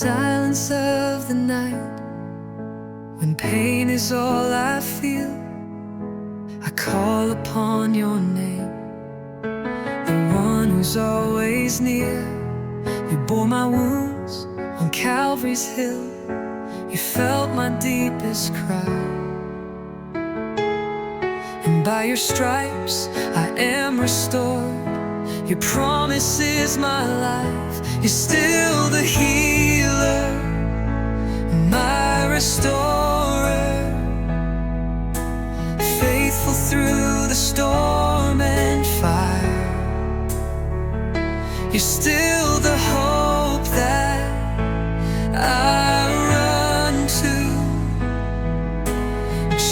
silence of the night, when pain is all I feel, I call upon your name, the one who's always near. You bore my wounds on Calvary's hill, you felt my deepest cry, and by your stripes I am restored. Your promise is my life, you're still the healer, my restorer, faithful through the storm and fire. You're still the hope that I run to.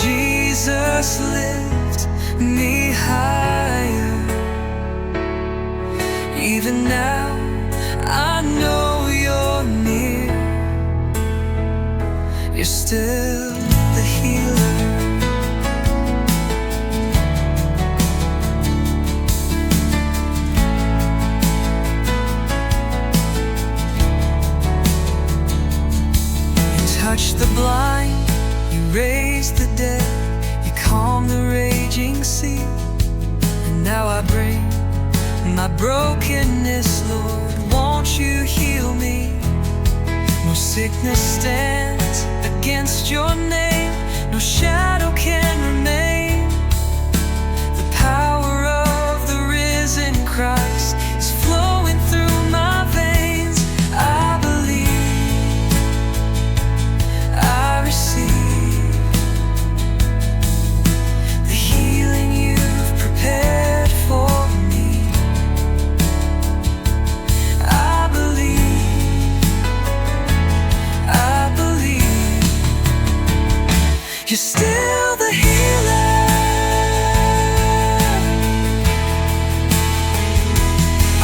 Jesus, lift me higher. Even now, I know you're near. You're still the healer. You touch the blind, you raise the dead, you calm the raging sea. And now I bring my brokenness, Lord, won't you heal me? No sickness stands against your name, no shadow can remain. The power of the risen Christ is flowing through my veins. I believe, I receive the healing you've prepared for me. You're still the healer.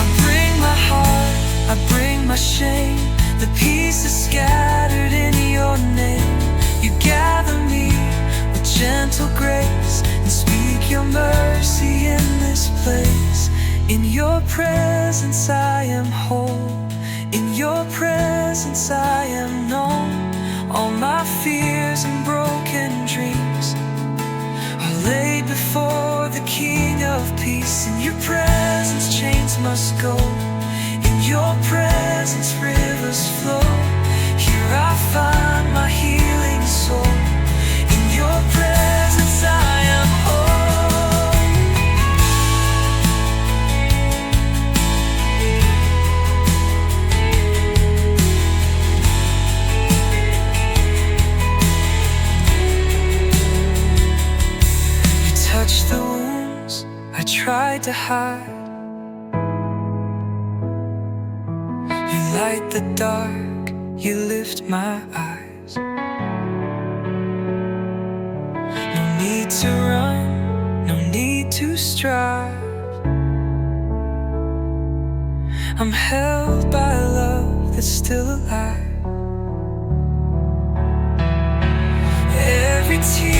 I bring my heart, I bring my shame, the pieces scattered in your name. You gather me with gentle grace and speak your mercy in this place. In your presence I am whole, in your presence I am known. All my fears and broken dreams are laid before the King of Peace. In your presence chains must go, in your presence rivers flow. Here I find my healing soul, in your presence I am whole. Touch the wounds I tried to hide. You light the dark, you lift my eyes. No need to run, no need to strive. I'm held by a love that's still alive. Every tear